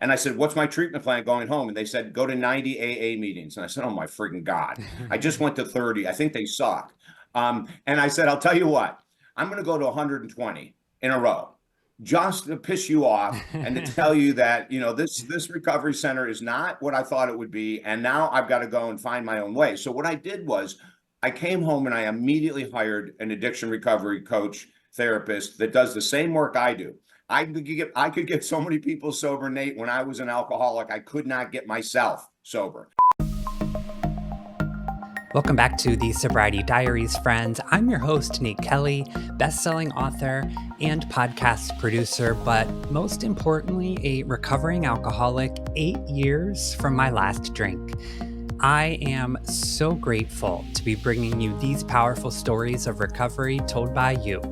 And I said, what's my treatment plan going home? And they said, go to 90 AA meetings. And I said, oh my freaking God. I just went to 30. I think they suck. And I said, I'll tell you what, I'm going to go to 120 in a row just to piss you off and to tell you that, this recovery center is not what I thought it would be. And now I've got to go and find my own way. So what I did was I came home and I immediately hired an addiction recovery coach therapist that does the same work I do. I could get so many people sober, Nate. When I was an alcoholic, I could not get myself sober. Welcome back to the Sobriety Diaries, friends. I'm your host, Nate Kelly, best-selling author and podcast producer, but most importantly, a recovering alcoholic 8 years from my last drink. I am so grateful to be bringing you these powerful stories of recovery told by you,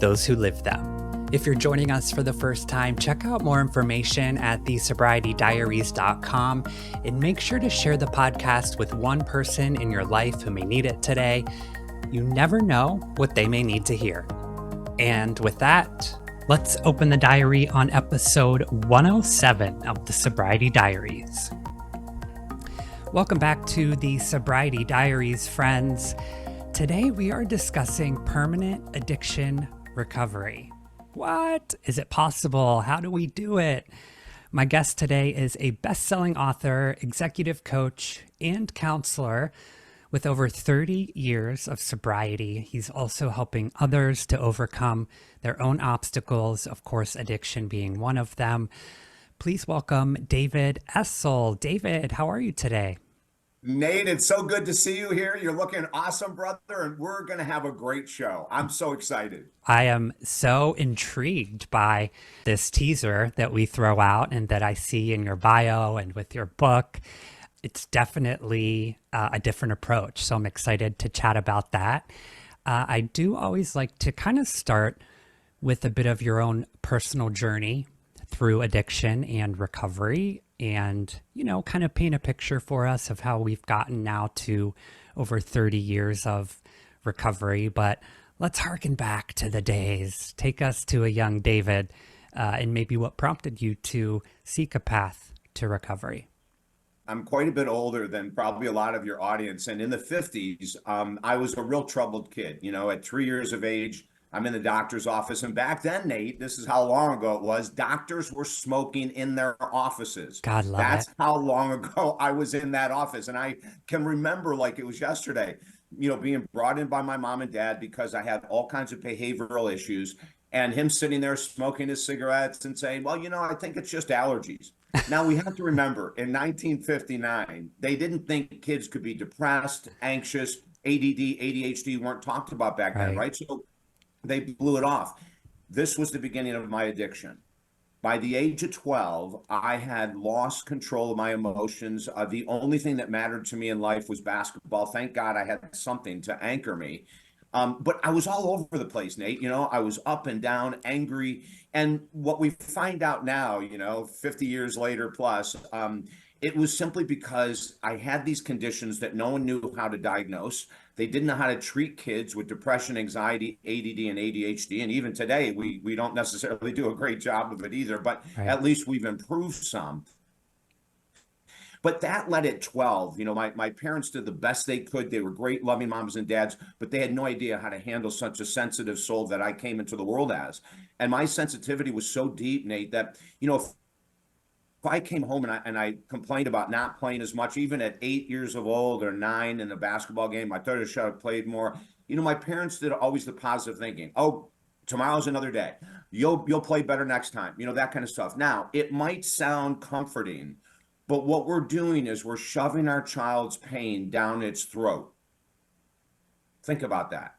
those who live them. If you're joining us for the first time, check out more information at thesobrietydiaries.com and make sure to share the podcast with one person in your life who may need it today. You never know what they may need to hear. And with that, let's open the diary on episode 107 of the Sobriety Diaries. Welcome back to the Sobriety Diaries, friends. Today we are discussing permanent addiction recovery. What? Is it possible? How do we do it? My guest today is a best-selling author, executive coach, and counselor with over 30 years of sobriety. He's also helping others to overcome their own obstacles, of course, addiction being one of them. Please welcome David Essel. David, how are you today? Nate, it's so good to see you here. You're looking awesome, brother, and we're going to have a great show. I'm so excited. I am so intrigued by this teaser that we throw out and that I see in your bio and with your book. It's definitely a different approach, so I'm excited to chat about that. I do always like to kind of start with a bit of your own personal journey through addiction and recovery and, kind of paint a picture for us of how we've gotten now to over 30 years of recovery. But let's harken back to the days. Take us to a young David and maybe what prompted you to seek a path to recovery. I'm quite a bit older than probably a lot of your audience. And in the 50s, I was a real troubled kid. At 3 years of age, I'm in the doctor's office. And back then, Nate, this is how long ago it was, doctors were smoking in their offices. God, love That's it. how long ago I was in that office. And I can remember like it was yesterday, being brought in by my mom and dad because I had all kinds of behavioral issues. And him sitting there smoking his cigarettes and saying, well, I think it's just allergies. Now, we have to remember, in 1959, they didn't think kids could be depressed, anxious, ADD, ADHD weren't talked about back then, right? So they blew it off. This was the beginning of my addiction. By the age of 12, I had lost control of my emotions. The only thing that mattered to me in life was basketball. Thank God I had something to anchor me. But I was all over the place, Nate. I was up and down, angry. And what we find out now, 50 years later plus, it was simply because I had these conditions that no one knew how to diagnose. They didn't know how to treat kids with depression, anxiety, ADD, and ADHD. And even today, we don't necessarily do a great job of it either, but at least we've improved some. But that led at 12. My parents did the best they could. They were great, loving moms and dads, but they had no idea how to handle such a sensitive soul that I came into the world as. And my sensitivity was so deep, Nate, that, if I came home and I complained about not playing as much, even at 8 years of old or 9 in the basketball game, I thought I should have played more. My parents did always the positive thinking. Oh, tomorrow's another day. You'll play better next time. That kind of stuff. Now, it might sound comforting, but what we're doing is we're shoving our child's pain down its throat. Think about that.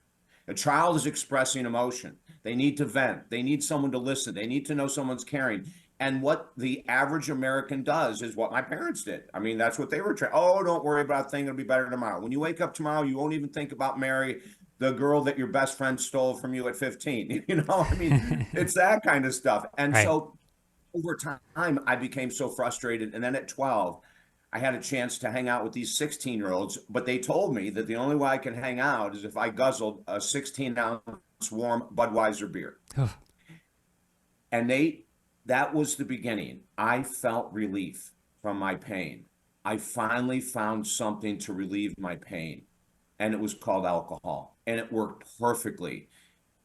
A child is expressing emotion. They need to vent. They need someone to listen. They need to know someone's caring. And what the average American does is what my parents did. I mean, that's what they were trying. Oh, don't worry about a thing. It'll be better tomorrow. When you wake up tomorrow, you won't even think about Mary, the girl that your best friend stole from you at 15. It's that kind of stuff. And so over time, I became so frustrated. And then at 12, I had a chance to hang out with these 16-year-olds, but they told me that the only way I can hang out is if I guzzled a 16-ounce warm Budweiser beer. And that was the beginning. I felt relief from my pain. I finally found something to relieve my pain, and it was called alcohol. And it worked perfectly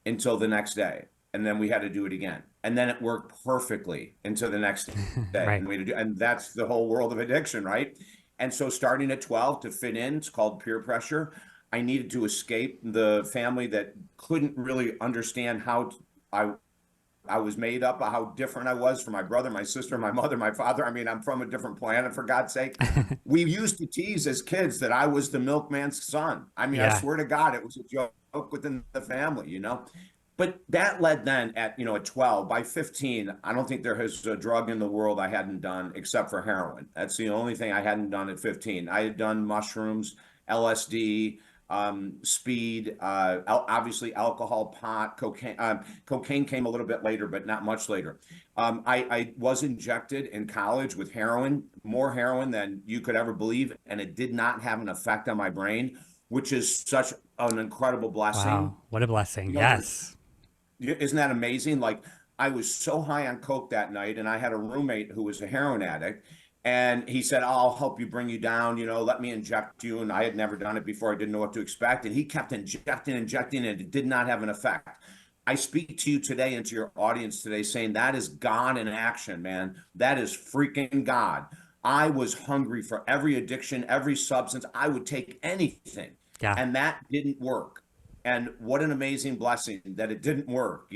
until the next day. And then we had to do it again. And then it worked perfectly until the next day. Right. And that's the whole world of addiction, right? And so starting at 12 to fit in, it's called peer pressure. I needed to escape the family that couldn't really understand how I was made up of how different I was from my brother, my sister, my mother, my father. I mean, I'm from a different planet, for God's sake. We used to tease as kids that I was the milkman's son. I mean, I Yeah. swear to God, it was a joke within the family, But that led then at 12, by 15, I don't think there is a drug in the world I hadn't done except for heroin. That's the only thing I hadn't done at 15. I had done mushrooms, LSD, speed, obviously alcohol, pot, cocaine. Cocaine came a little bit later, but not much later. I was injected in college with heroin, more heroin than you could ever believe, and it did not have an effect on my brain, which is such an incredible blessing. Wow. What a blessing. You know, Yes. isn't that amazing? Like, I was so high on coke that night, and I had a roommate who was a heroin addict, and he said, "Oh, I'll help you bring you down, let me inject you." And I had never done it before. I didn't know what to expect. And he kept injecting, and it did not have an effect. I speak to you today and to your audience today saying that is God in action, man. That is freaking God. I was hungry for every addiction, every substance. I would take anything. Yeah. And that didn't work. And what an amazing blessing that it didn't work,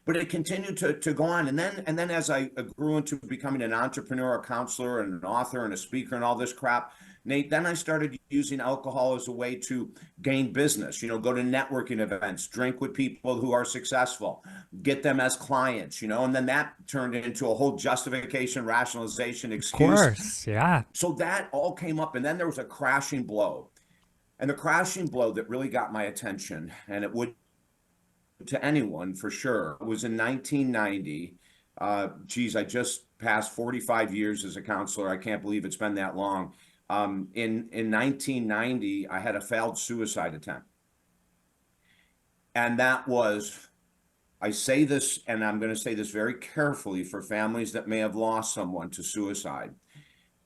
but it continued to go on. And then as I grew into becoming an entrepreneur, a counselor, and an author and a speaker and all this crap, Nate, then I started using alcohol as a way to gain business, go to networking events, drink with people who are successful, get them as clients, and then that turned into a whole justification, rationalization, Of excuse. course. Yeah. So that all came up, and then there was a crashing blow. And the crashing blow that really got my attention, and it would to anyone for sure, was in 1990. I just passed 45 years as a counselor. I can't believe it's been that long. In 1990, I had a failed suicide attempt. And that was, I say this, and I'm going to say this very carefully for families that may have lost someone to suicide.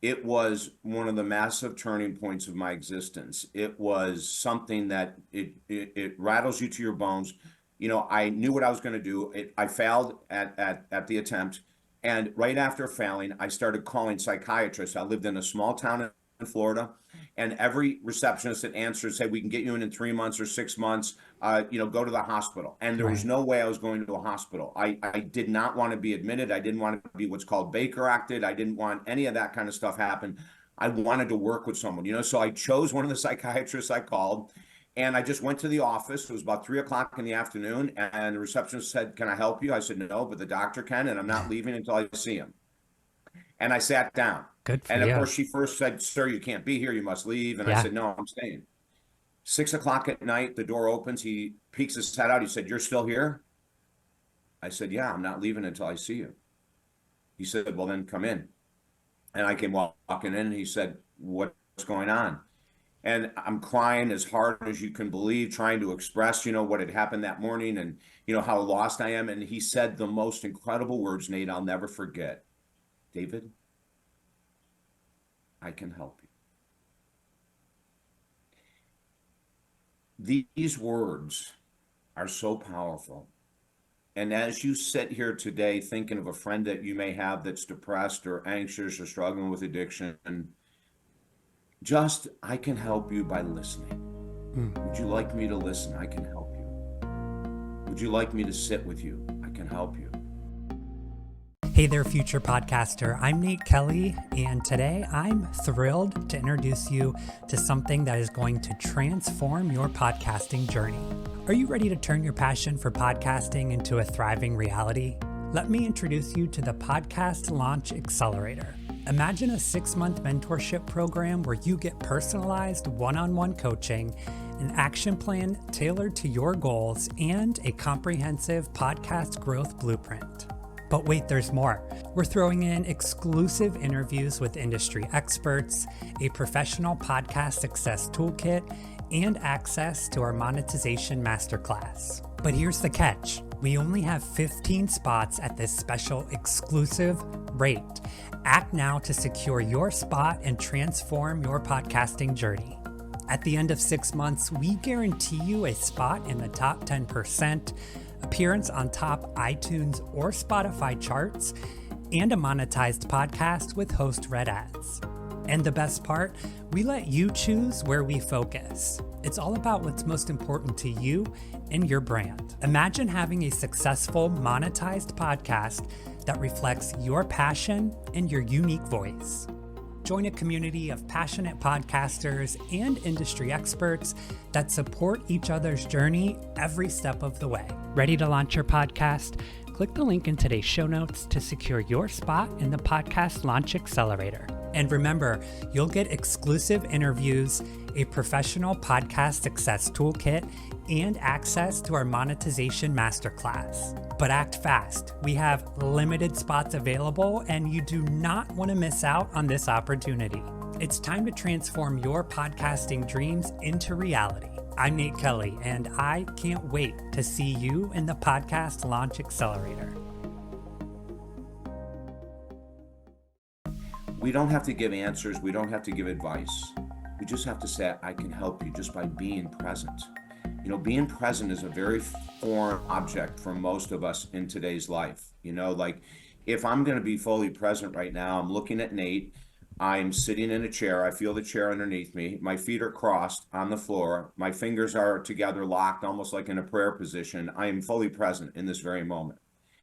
It was one of the massive turning points of my existence. It was something that it rattles you to your bones. I knew what I was going to do. I failed at the attempt. And right after failing, I started calling psychiatrists. I lived in a small town in Florida, and every receptionist that answered said, "We can get you in 3 months or 6 months, go to the hospital." And there was Right. no way I was going to a hospital. I did not want to be admitted. I didn't want to be what's called Baker acted. I didn't want any of that kind of stuff happen. I wanted to work with someone, so I chose one of the psychiatrists I called, and I just went to the office. It was about 3 o'clock in the afternoon, and the receptionist said, "Can I help you?" I said, "No, but the doctor can, and I'm not leaving until I see him." And I sat down. Good for And of you. course, she first said, "Sir, you can't be here. You must leave." And I Yeah. said, "No, I'm staying." 6 o'clock at night, the door opens. He peeks his head out. He said, "You're still here?" I said, "Yeah, I'm not leaving until I see you." He said, "Well, then come in." And I came walking in, and he said, "What's going on?" And I'm crying as hard as you can believe, trying to express, what had happened that morning, and, how lost I am. And he said the most incredible words, Nate, I'll never forget. "David, I can help you." These words are so powerful. And as you sit here today thinking of a friend that you may have that's depressed or anxious or struggling with addiction, I can help you by listening. Would you like me to listen? I can help you. Would you like me to sit with you? I can help you. Hey there, future podcaster. I'm Nate Kelly, and today I'm thrilled to introduce you to something that is going to transform your podcasting journey. Are you ready to turn your passion for podcasting into a thriving reality? Let me introduce you to the Podcast Launch Accelerator. Imagine a 6-month mentorship program where you get personalized one-on-one coaching, an action plan tailored to your goals, and a comprehensive podcast growth blueprint. But wait, there's more. We're throwing in exclusive interviews with industry experts, a professional podcast success toolkit, and access to our monetization masterclass. But here's the catch. We only have 15 spots at this special exclusive rate. Act now to secure your spot and transform your podcasting journey. At the end of 6 months, we guarantee you a spot in the top 10%, appearance on top iTunes or Spotify charts, and a monetized podcast with host-read ads. And the best part, we let you choose where we focus. It's all about what's most important to you and your brand. Imagine having a successful monetized podcast that reflects your passion and your unique voice. Join a community of passionate podcasters and industry experts that support each other's journey every step of the way. Ready to launch your podcast? Click the link in today's show notes to secure your spot in the Podcast Launch Accelerator. And remember, you'll get exclusive interviews, a professional podcast success toolkit, and access to our monetization masterclass. But act fast. We have limited spots available, and you do not want to miss out on this opportunity. It's time to transform your podcasting dreams into reality. I'm Nate Kelly, and I can't wait to see you in the Podcast Launch Accelerator. We don't have to give answers. We don't have to give advice. We just have to say, I can help you just by being present. You know, being present is a very foreign object for most of us in today's life. You know, like if I'm going to be fully present right now, I'm looking at Nate. I'm sitting in a chair. I feel the chair underneath me. My feet are crossed on the floor. My fingers are together locked, almost like in a prayer position. I am fully present in this very moment.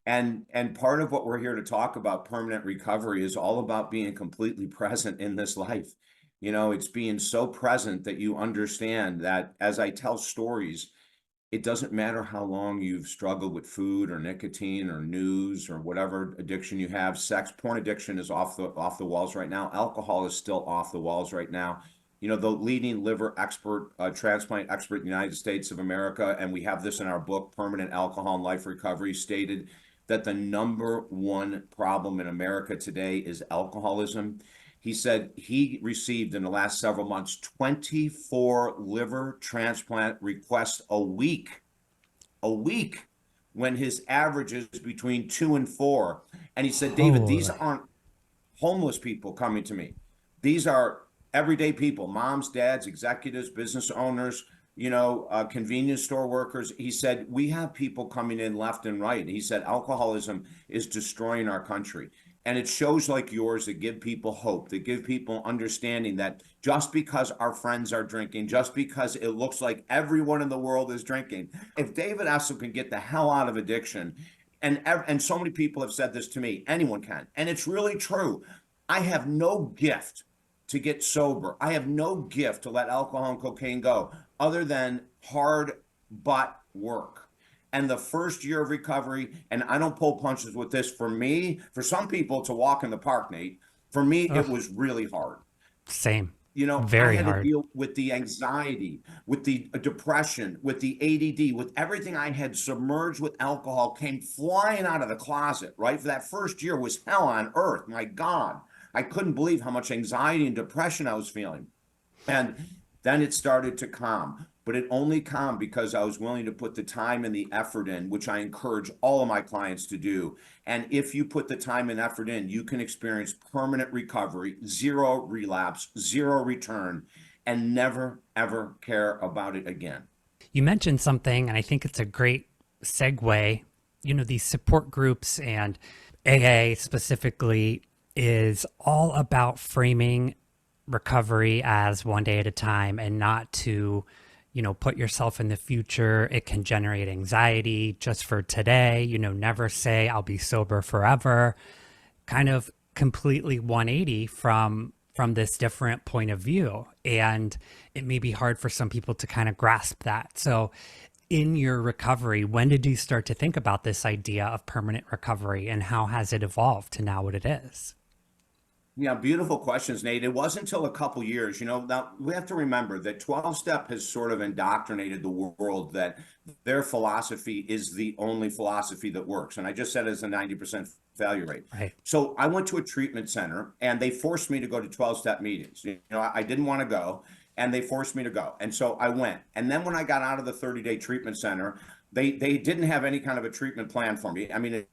And part of what we're here to talk about, permanent recovery, is all about being completely present in this life. You know, it's being so present that you understand that as I tell stories, it doesn't matter how long you've struggled with food or nicotine or news or whatever addiction you have. Sex, porn addiction is off the walls right now. Alcohol is still off the walls right now. You know, the leading liver expert, transplant expert in the United States of America, and we have this in our book, Permanent Alcohol and Life Recovery, stated that the number one problem in America today is alcoholism. He said he received in the last several months 24 liver transplant requests a week, when his average is between 2 and 4. And he said, David, these aren't homeless people coming to me. These are everyday people, moms, dads, executives, business owners, you know, convenience store workers. He said, we have people coming in left and right. He said, alcoholism is destroying our country. And it shows like yours that give people hope, that give people understanding that just because our friends are drinking, just because it looks like everyone in the world is drinking, if David Essel can get the hell out of addiction, and so many people have said this to me, anyone can. And it's really true. I have no gift to get sober. I have no gift to let alcohol and cocaine go other than hard butt work. And the first year of recovery, and I don't pull punches with this, for me, for some people, it's a walk in the park, Nate. For me, it was really hard. Same. You know, Very I had hard to deal with the anxiety, with the depression, with the ADD, with everything I had submerged with alcohol, came flying out of the closet, right? For that first year was hell on earth. My God, I couldn't believe how much anxiety and depression I was feeling. And then it started to calm. But it only calmed because I was willing to put the time and the effort in, which I encourage all of my clients to do. And if you put the time and effort in, you can experience permanent recovery, zero relapse, zero return, and never, ever care about it again. You mentioned something, and I think it's a great segue. You know, these support groups and AA specifically is all about framing recovery as one day at a time and not to, you know, put yourself in the future. It can generate anxiety just for today. You know, never say I'll be sober forever. Kind of completely 180 from this different point of view. And it may be hard for some people to kind of grasp that. So in your recovery, when did you start to think about this idea of permanent recovery, and how has it evolved to now what it is? Yeah, beautiful questions, Nate. It wasn't until a couple years, you know, now we have to remember that 12-step has sort of indoctrinated the world that their philosophy is the only philosophy that works. And I just said it's a 90% failure rate. Right. So I went to a treatment center and they forced me to go to 12-step meetings. You know, I didn't want to go and they forced me to go. And so I went. And then when I got out of the 30-day treatment center, They didn't have any kind of a treatment plan for me. I mean,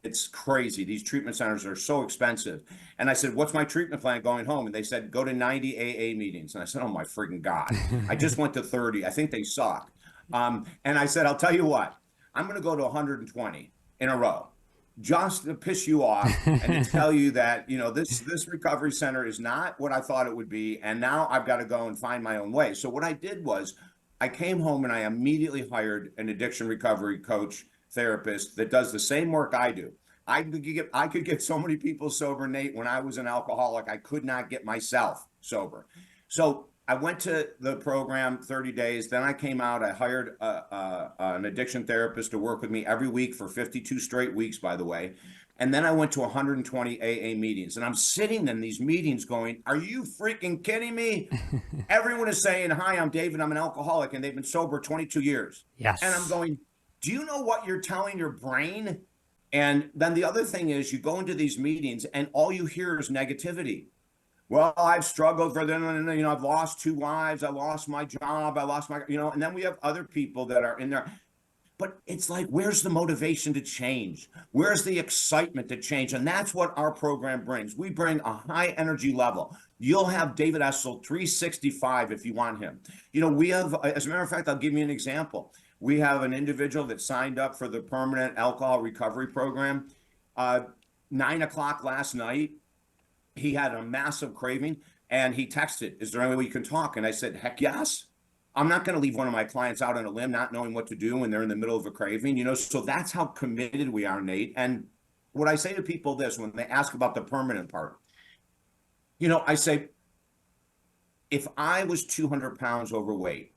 it's crazy. These treatment centers are so expensive. And I said, what's my treatment plan going home? And they said, go to 90 AA meetings. And I said, oh my freaking God. I just went to 30. I think they suck. And I said, I'll tell you what, I'm going to go to 120 in a row just to piss you off and to tell you that, this recovery center is not what I thought it would be. And now I've got to go and find my own way. So what I did was I came home and I immediately hired an addiction recovery coach therapist that does the same work I do. I could get so many people sober, Nate. When I was an alcoholic, I could not get myself sober. So I went to the program 30 days. Then I came out. I hired an addiction therapist to work with me every week for 52 straight weeks, by the way. And then I went to 120 AA meetings. And I'm sitting in these meetings going, are you freaking kidding me? Everyone is saying, hi, I'm David. I'm an alcoholic. And they've been sober 22 years. Yes. And I'm going, do you know what you're telling your brain? And then the other thing is you go into these meetings and all you hear is negativity. Well, I've struggled for them. I've lost 2 wives. I lost my job. I lost my, and then we have other people that are in there. But it's like, where's the motivation to change? Where's the excitement to change? And that's what our program brings. We bring a high energy level. You'll have David Essel 365 if you want him. We have, as a matter of fact, I'll give you an example. We have an individual that signed up for the permanent alcohol recovery program. 9:00 last night, he had a massive craving and he texted, is there any way you can talk? And I said, heck yes. I'm not going to leave one of my clients out on a limb, not knowing what to do when they're in the middle of a craving, so that's how committed we are, Nate. And what I say to people this, when they ask about the permanent part, I say, if I was 200 pounds overweight,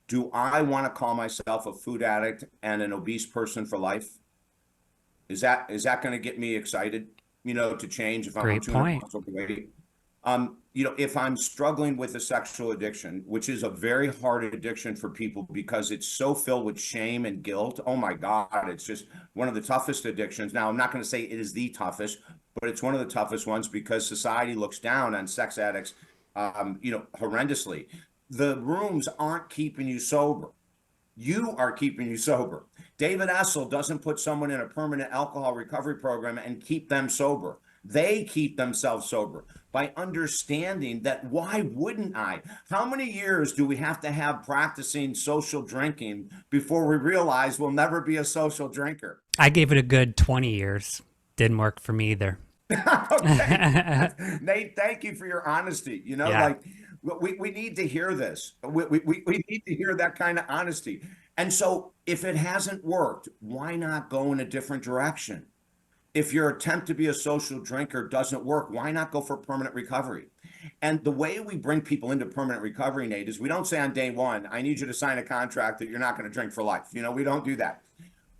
do I want to call myself a food addict and an obese person for life? Is that going to get me excited, to change if I'm 200 pounds overweight? If I'm struggling with a sexual addiction, which is a very hard addiction for people because it's so filled with shame and guilt. Oh my God, it's just one of the toughest addictions. Now, I'm not going to say it is the toughest, but it's one of the toughest ones because society looks down on sex addicts, horrendously. The rooms aren't keeping you sober. You are keeping you sober. David Essel doesn't put someone in a permanent alcohol recovery program and keep them sober. They keep themselves sober by understanding that why wouldn't I? How many years do we have to have practicing social drinking before we realize we'll never be a social drinker? I gave it a good 20 years. Didn't work for me either. Okay. Nate, thank you for your honesty. We need to hear this. We need to hear that kind of honesty. And so if it hasn't worked, why not go in a different direction? If your attempt to be a social drinker doesn't work, why not go for permanent recovery? And the way we bring people into permanent recovery, Nate, is we don't say on day one, I need you to sign a contract that you're not going to drink for life. We don't do that.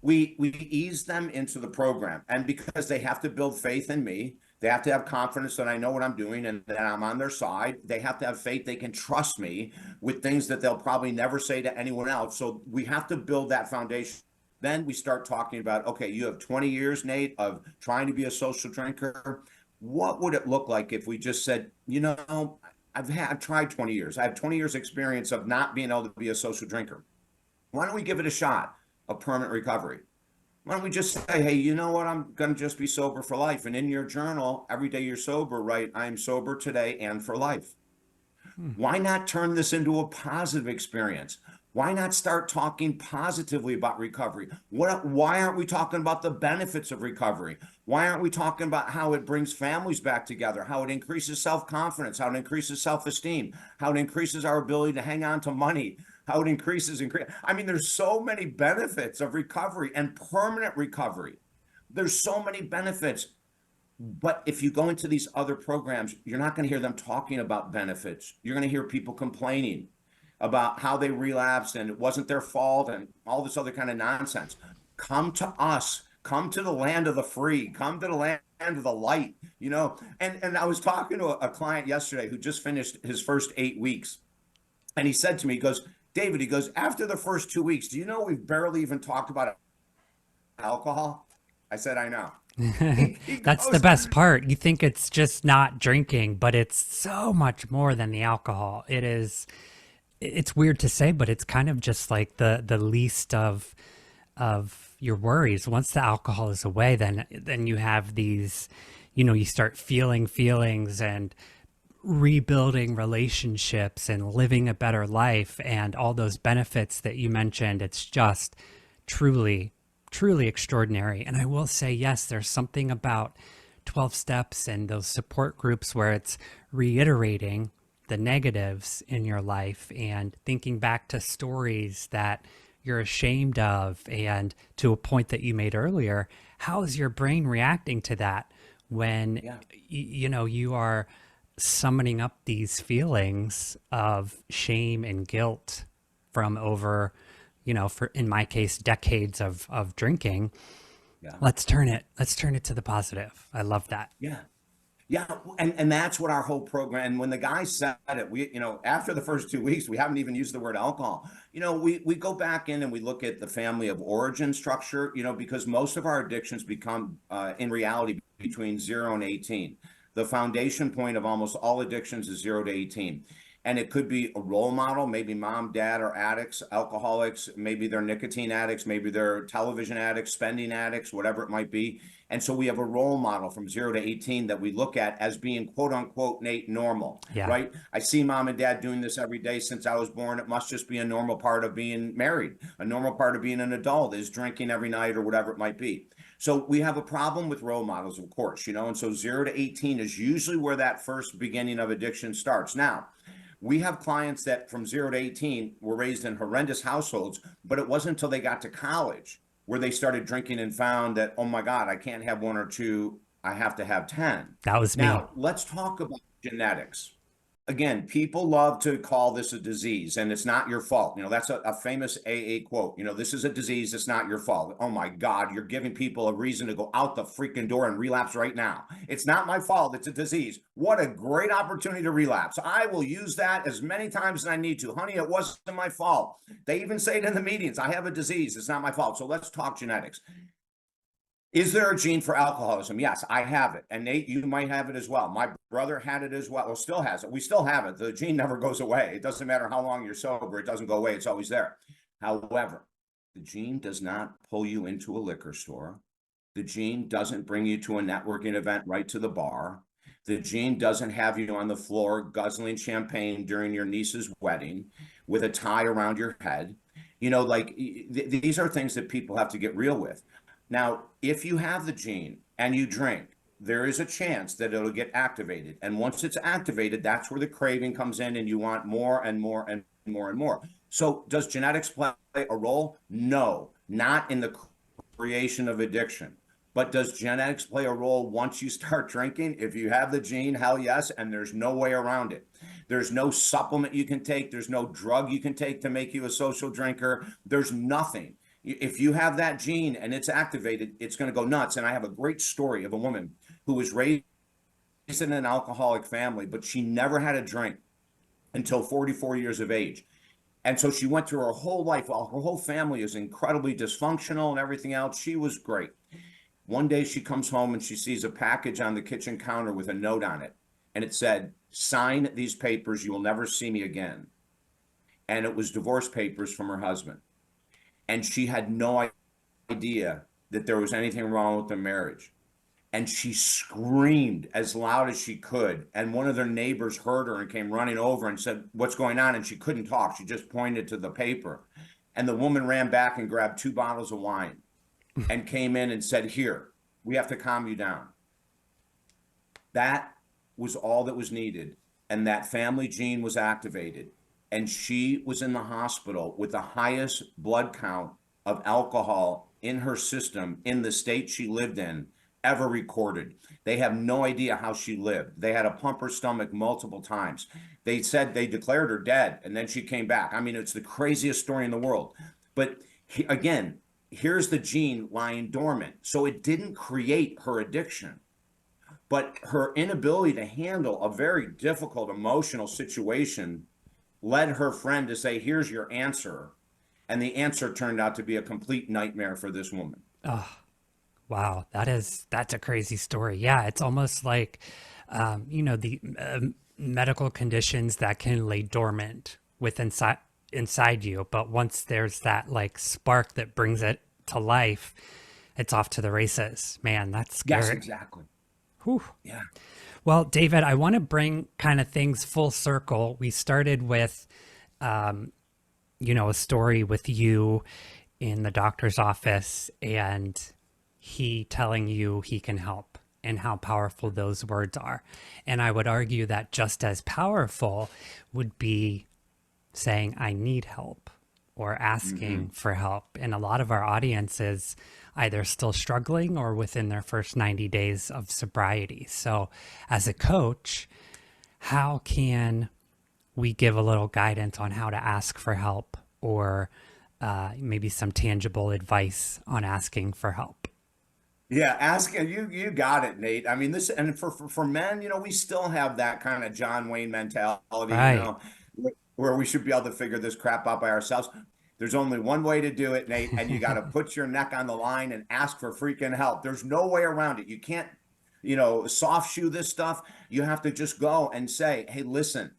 We ease them into the program. And because they have to build faith in me, they have to have confidence that I know what I'm doing and that I'm on their side. They have to have faith they can trust me with things that they'll probably never say to anyone else. So we have to build that foundation. Then we start talking about, okay, you have 20 years, Nate, of trying to be a social drinker. What would it look like if we just said, I've tried 20 years. I have 20 years experience of not being able to be a social drinker. Why don't we give it a shot of permanent recovery? Why don't we just say, hey, you know what? I'm going to just be sober for life. And in your journal, every day you're sober, write, I'm sober today and for life. Why not turn this into a positive experience? Why not start talking positively about recovery? Why aren't we talking about the benefits of recovery? Why aren't we talking about how it brings families back together, how it increases self-confidence, how it increases self-esteem, how it increases our ability to hang on to money, how it increases. I mean, there's so many benefits of recovery and permanent recovery. There's so many benefits. But if you go into these other programs, you're not going to hear them talking about benefits. You're going to hear people complaining about how they relapsed and it wasn't their fault and all this other kind of nonsense. Come to us. Come to the land of the free. Come to the land of the light, And I was talking to a client yesterday who just finished his first 8 weeks. And he said to me, he goes, David, after the first 2 weeks, do you know we've barely even talked about alcohol? I said, I know. That's the best part. You think it's just not drinking, but it's so much more than the alcohol. It is it's weird to say, but it's kind of just like the least of your worries. Once the alcohol is away, then you have these, you start feeling feelings and rebuilding relationships and living a better life and all those benefits that you mentioned. It's just truly, truly extraordinary. And I will say, yes, there's something about 12 steps and those support groups where it's reiterating the negatives in your life and thinking back to stories that you're ashamed of. And to a point that you made earlier, how is your brain reacting to that when, Yeah. you are summoning up these feelings of shame and guilt from over, for in my case, decades of drinking. Yeah. Let's turn it to the positive. I love that. Yeah. Yeah, and that's what our whole program. And when the guy said it, after the first 2 weeks, we haven't even used the word alcohol. We go back in and we look at the family of origin structure. Because most of our addictions become, in reality, between 0 and 18. The foundation point of almost all addictions is 0 to 18. And it could be a role model. Maybe mom, dad are addicts, alcoholics. Maybe they're nicotine addicts. Maybe they're television addicts, spending addicts, whatever it might be. And so we have a role model from 0 to 18 that we look at as being, quote unquote, Nate, normal, Yeah. right? I see mom and dad doing this every day since I was born. It must just be a normal part of being married. A normal part of being an adult is drinking every night or whatever it might be. So we have a problem with role models, of course, and so 0 to 18 is usually where that first beginning of addiction starts. Now, we have clients that from 0 to 18 were raised in horrendous households, but it wasn't until they got to college where they started drinking and found that, oh my God, I can't have one or two, I have to have 10. That was me. Now, let's talk about genetics. Again, people love to call this a disease, and it's not your fault. That's a famous AA quote. This is a disease. It's not your fault. Oh my God, you're giving people a reason to go out the freaking door and relapse right now. It's not my fault. It's a disease. What a great opportunity to relapse. I will use that as many times as I need to. Honey, it wasn't my fault. They even say it in the meetings. I have a disease. It's not my fault. So let's talk genetics. Is there a gene for alcoholism? Yes, I have it. And Nate, you might have it as well. My brother had it as well, or still has it. We still have it. The gene never goes away. It doesn't matter how long you're sober. It doesn't go away. It's always there. However, the gene does not pull you into a liquor store. The gene doesn't bring you to a networking event right to the bar. The gene doesn't have you on the floor guzzling champagne during your niece's wedding with a tie around your head. These are things that people have to get real with. Now, if you have the gene and you drink, there is a chance that it'll get activated. And once it's activated, that's where the craving comes in and you want more and more and more and more. So does genetics play a role? No, not in the creation of addiction. But does genetics play a role once you start drinking? If you have the gene, hell yes, and there's no way around it. There's no supplement you can take. There's no drug you can take to make you a social drinker. There's nothing. If you have that gene and it's activated, it's going to go nuts. And I have a great story of a woman who was raised in an alcoholic family, but she never had a drink until 44 years of age. And so she went through her whole life. While her whole family is incredibly dysfunctional and everything else, she was great. One day she comes home and she sees a package on the kitchen counter with a note on it. And it said, "Sign these papers. You will never see me again." And it was divorce papers from her husband. And she had no idea that there was anything wrong with the marriage. And she screamed as loud as she could. And one of their neighbors heard her and came running over and said, "What's going on?" And she couldn't talk. She just pointed to the paper. And the woman ran back and grabbed 2 bottles of wine and came in and said, "Here, we have to calm you down." That was all that was needed. And that family gene was activated. And she was in the hospital with the highest blood count of alcohol in her system in the state she lived in ever recorded. They have no idea how she lived. They had to pump her stomach multiple times. They said they declared her dead, and then she came back. I mean, it's the craziest story in the world. But again, here's the gene lying dormant. So it didn't create her addiction. But her inability to handle a very difficult emotional situation led her friend to say, "Here's your answer." And the answer turned out to be a complete nightmare for this woman. Oh, wow. That's a crazy story. Yeah. It's almost like, the medical conditions that can lay dormant inside you, but once there's that like spark that brings it to life, it's off to the races. Man, that's Yes, scary. exactly. Whew. Yeah. Well, David, I want to bring kind of things full circle. We started with a story with you in the doctor's office and he telling you he can help and how powerful those words are. And I would argue that just as powerful would be saying, I need help or asking for help. And a lot of our audience is either still struggling or within their first 90 days of sobriety. So, as a coach, how can we give a little guidance on how to ask for help or maybe some tangible advice on asking for help? Yeah, asking you got it, Nate. I mean, this and for men, we still have that kind of John Wayne mentality, Right. where we should be able to figure this crap out by ourselves. There's only one way to do it, Nate, and you got to put your neck on the line and ask for freaking help. There's no way around it. You can't, soft shoe this stuff. You have to just go and say, hey, listen,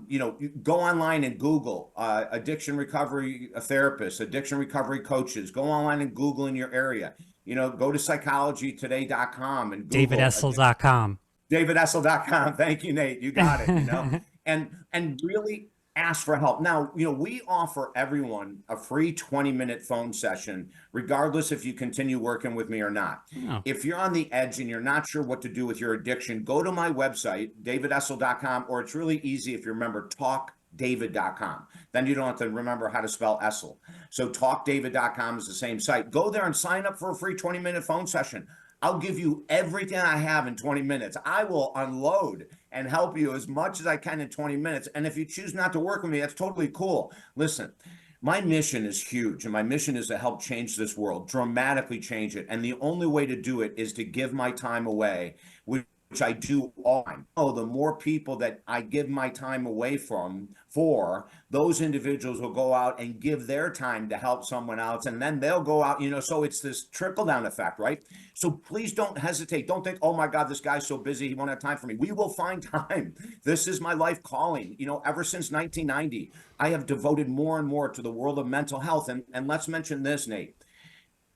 you go online and Google addiction recovery therapists, addiction recovery coaches. Go online and Google in your area. Go to psychologytoday.com and Google DavidEssel.com. DavidEssel.com. Thank you, Nate. You got it, and really ask for help. Now, we offer everyone a free 20-minute phone session, regardless if you continue working with me or not. Oh. If you're on the edge and you're not sure what to do with your addiction, go to my website, davidessel.com, or it's really easy if you remember talkdavid.com. Then you don't have to remember how to spell Essel. So talkdavid.com is the same site. Go there and sign up for a free 20-minute phone session. I'll give you everything I have in 20 minutes. I will unload and help you as much as I can in 20 minutes. And if you choose not to work with me, that's totally cool. Listen, my mission is huge, and my mission is to help change this world, dramatically change it. And the only way to do it is to give my time away, which I do all the time. Oh, the more people that I give my time away for, those individuals will go out and give their time to help someone else, and then they'll go out, so it's this trickle-down effect, right? So please don't hesitate. Don't think, oh my God, this guy's so busy, he won't have time for me. We will find time. This is my life calling. Ever since 1990, I have devoted more and more to the world of mental health. And let's mention this, Nate.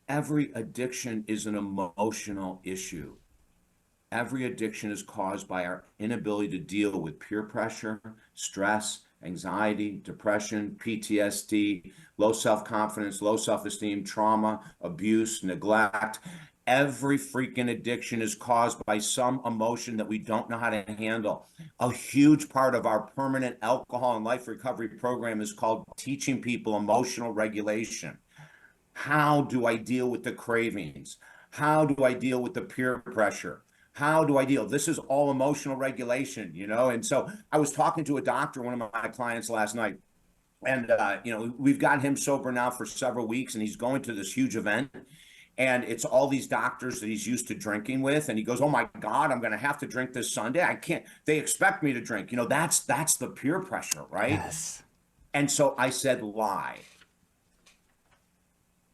Every addiction is an emotional issue. Every addiction is caused by our inability to deal with peer pressure, stress, anxiety, depression, PTSD, low self-confidence, low self-esteem, trauma, abuse, neglect. Every freaking addiction is caused by some emotion that we don't know how to handle. A huge part of our permanent alcohol and life recovery program is called teaching people emotional regulation. How do I deal with the cravings? How do I deal with the peer pressure? How do I deal? This is all emotional regulation, And so I was talking to a doctor, one of my clients last night, and we've got him sober now for several weeks, and he's going to this huge event, and it's all these doctors that he's used to drinking with, and he goes, "Oh my God, I'm going to have to drink this Sunday. I can't. They expect me to drink." That's the peer pressure, right? Yes. And so I said, "Lie."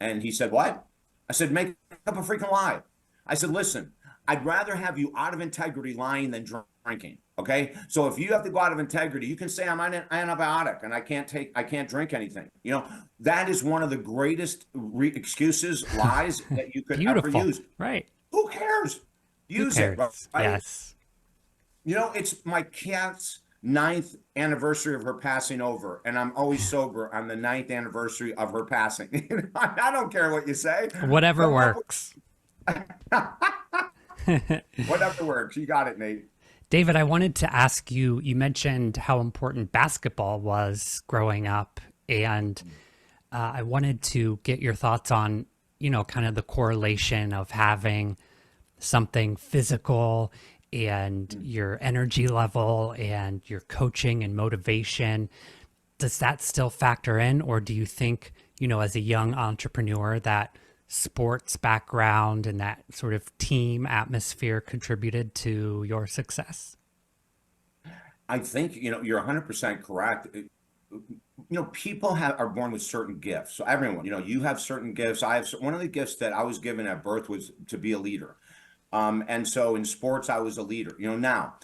And he said, "What?" I said, "Make up a freaking lie." I said, "Listen, I'd rather have you out of integrity lying than drinking. Okay. So if you have to go out of integrity, you can say I'm an antibiotic and I can't drink anything. That is one of the greatest excuses, lies that you could ever use. Right. Who cares? Use it. Right? Yes. It's my cat's 9th anniversary of her passing over, and I'm always sober on the 9th anniversary of her passing. I don't care what you say. Whatever works. Whatever works. You got it, Nate. David, I wanted to ask you, you mentioned how important basketball was growing up, and I wanted to get your thoughts on, kind of the correlation of having something physical and your energy level and your coaching and motivation. Does that still factor in, or do you think, as a young entrepreneur, that sports background and that sort of team atmosphere contributed to your success? I think, you're 100% correct. People are born with certain gifts. So everyone, you have certain gifts. I have one of the gifts that I was given at birth was to be a leader. And so in sports, I was a leader. Now,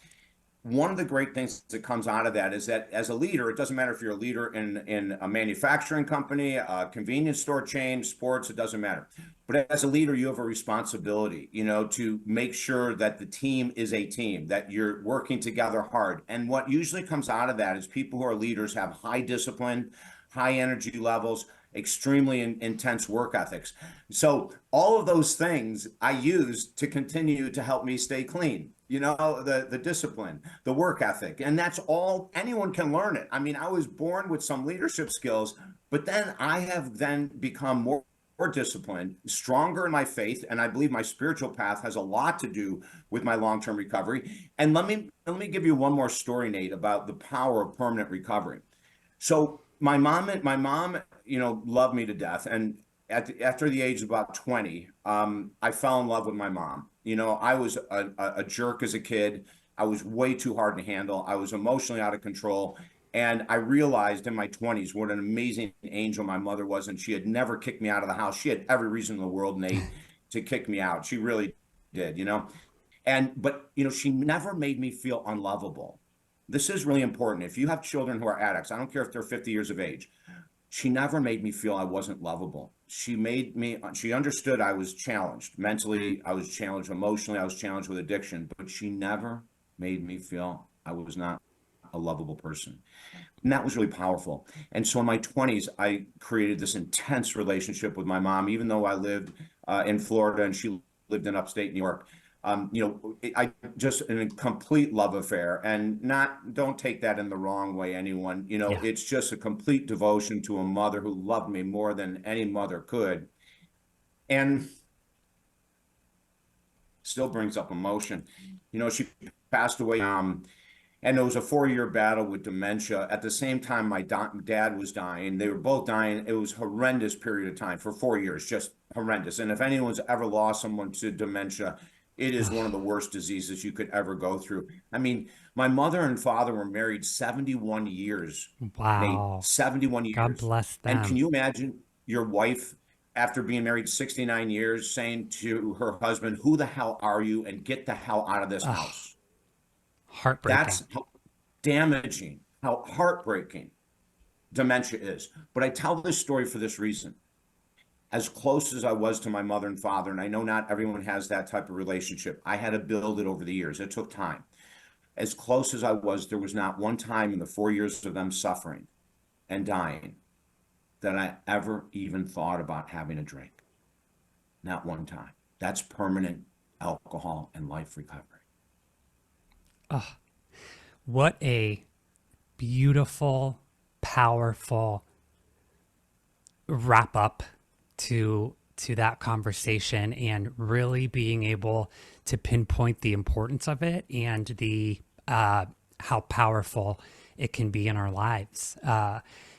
one of the great things that comes out of that is that as a leader, it doesn't matter if you're a leader in a manufacturing company, a convenience store chain, sports, it doesn't matter. But as a leader, you have a responsibility, to make sure that the team is a team, that you're working together hard. And what usually comes out of that is people who are leaders have high discipline, high energy levels, extremely intense work ethics. So all of those things I use to continue to help me stay clean. The discipline, the work ethic, and that's all, anyone can learn it. I mean, I was born with some leadership skills, but then I have then become more disciplined, stronger in my faith, and I believe my spiritual path has a lot to do with my long-term recovery. And let me give you one more story, Nate, about the power of permanent recovery. So my mom, loved me to death, and after the age of about 20, I fell in love with my mom. I was a jerk as a kid. I was way too hard to handle. I was emotionally out of control. And I realized in my 20s what an amazing angel my mother was. And she had never kicked me out of the house. She had every reason in the world, Nate, to kick me out. She really did, but she never made me feel unlovable. This is really important. If you have children who are addicts, I don't care if they're 50 years of age, she never made me feel I wasn't lovable. She understood I was challenged mentally, I was challenged emotionally, I was challenged with addiction, but she never made me feel I was not a lovable person. And that was really powerful. And so in my 20s, I created this intense relationship with my mom, even though I lived in Florida and she lived in upstate New York. I just in a complete love affair, and don't take that in the wrong way, anyone. It's just a complete devotion to a mother who loved me more than any mother could, and still brings up emotion. She passed away, and it was a 4-year battle with dementia. At the same time, my dad was dying. They were both dying. It was a horrendous period of time for 4 years, just horrendous. And if anyone's ever lost someone to dementia, it is one of the worst diseases you could ever go through. I mean, my mother and father were married 71 years. Wow. Nate, 71 years. God bless them. And can you imagine your wife, after being married 69 years, saying to her husband, "Who the hell are you? And get the hell out of this house." Heartbreaking. That's how damaging, how heartbreaking dementia is. But I tell this story for this reason. As close as I was to my mother and father, and I know not everyone has that type of relationship, I had to build it over the years. It took time. As close as I was, there was not one time in the 4 years of them suffering and dying that I ever even thought about having a drink. Not one time. That's permanent alcohol and life recovery. Oh, what a beautiful, powerful wrap up to that conversation, and really being able to pinpoint the importance of it and the how powerful it can be in our lives.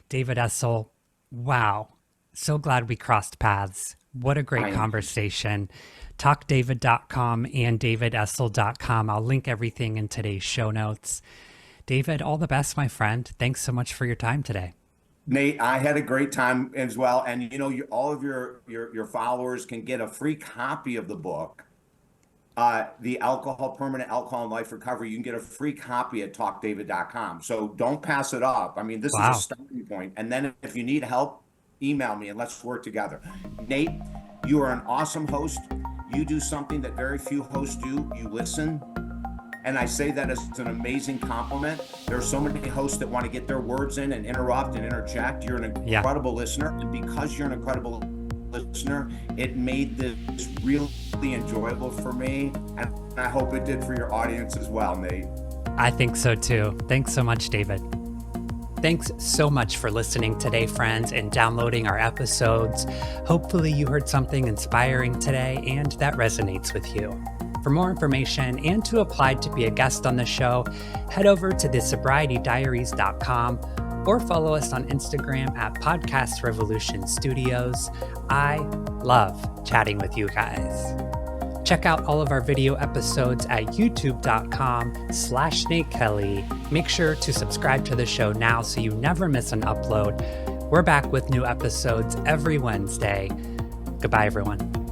David Essel, wow, so glad we crossed paths. What a great conversation. TalkDavid.com and DavidEssel.com. I'll link everything in today's show notes. David, all the best, my friend. Thanks so much for your time today. Nate, I had a great time as well. And, all of your followers can get a free copy of the book, The Permanent Alcohol and Life Recovery. You can get a free copy at TalkDavid.com. So don't pass it up. I mean, this is a starting point. And then if you need help, email me and let's work together. Nate, you are an awesome host. You do something that very few hosts do. You listen. And I say that as an amazing compliment. There are so many hosts that want to get their words in and interrupt and interject. You're an incredible listener. And because you're an incredible listener, it made this really enjoyable for me. And I hope it did for your audience as well, Nate. I think so too. Thanks so much, David. Thanks so much for listening today, friends, and downloading our episodes. Hopefully you heard something inspiring today and that resonates with you. For more information and to apply to be a guest on the show, head over to thesobrietydiaries.com or follow us on Instagram at Podcast Revolution Studios. I love chatting with you guys. Check out all of our video episodes at youtube.com/Nate Kelly. Make sure to subscribe to the show now so you never miss an upload. We're back with new episodes every Wednesday. Goodbye, everyone.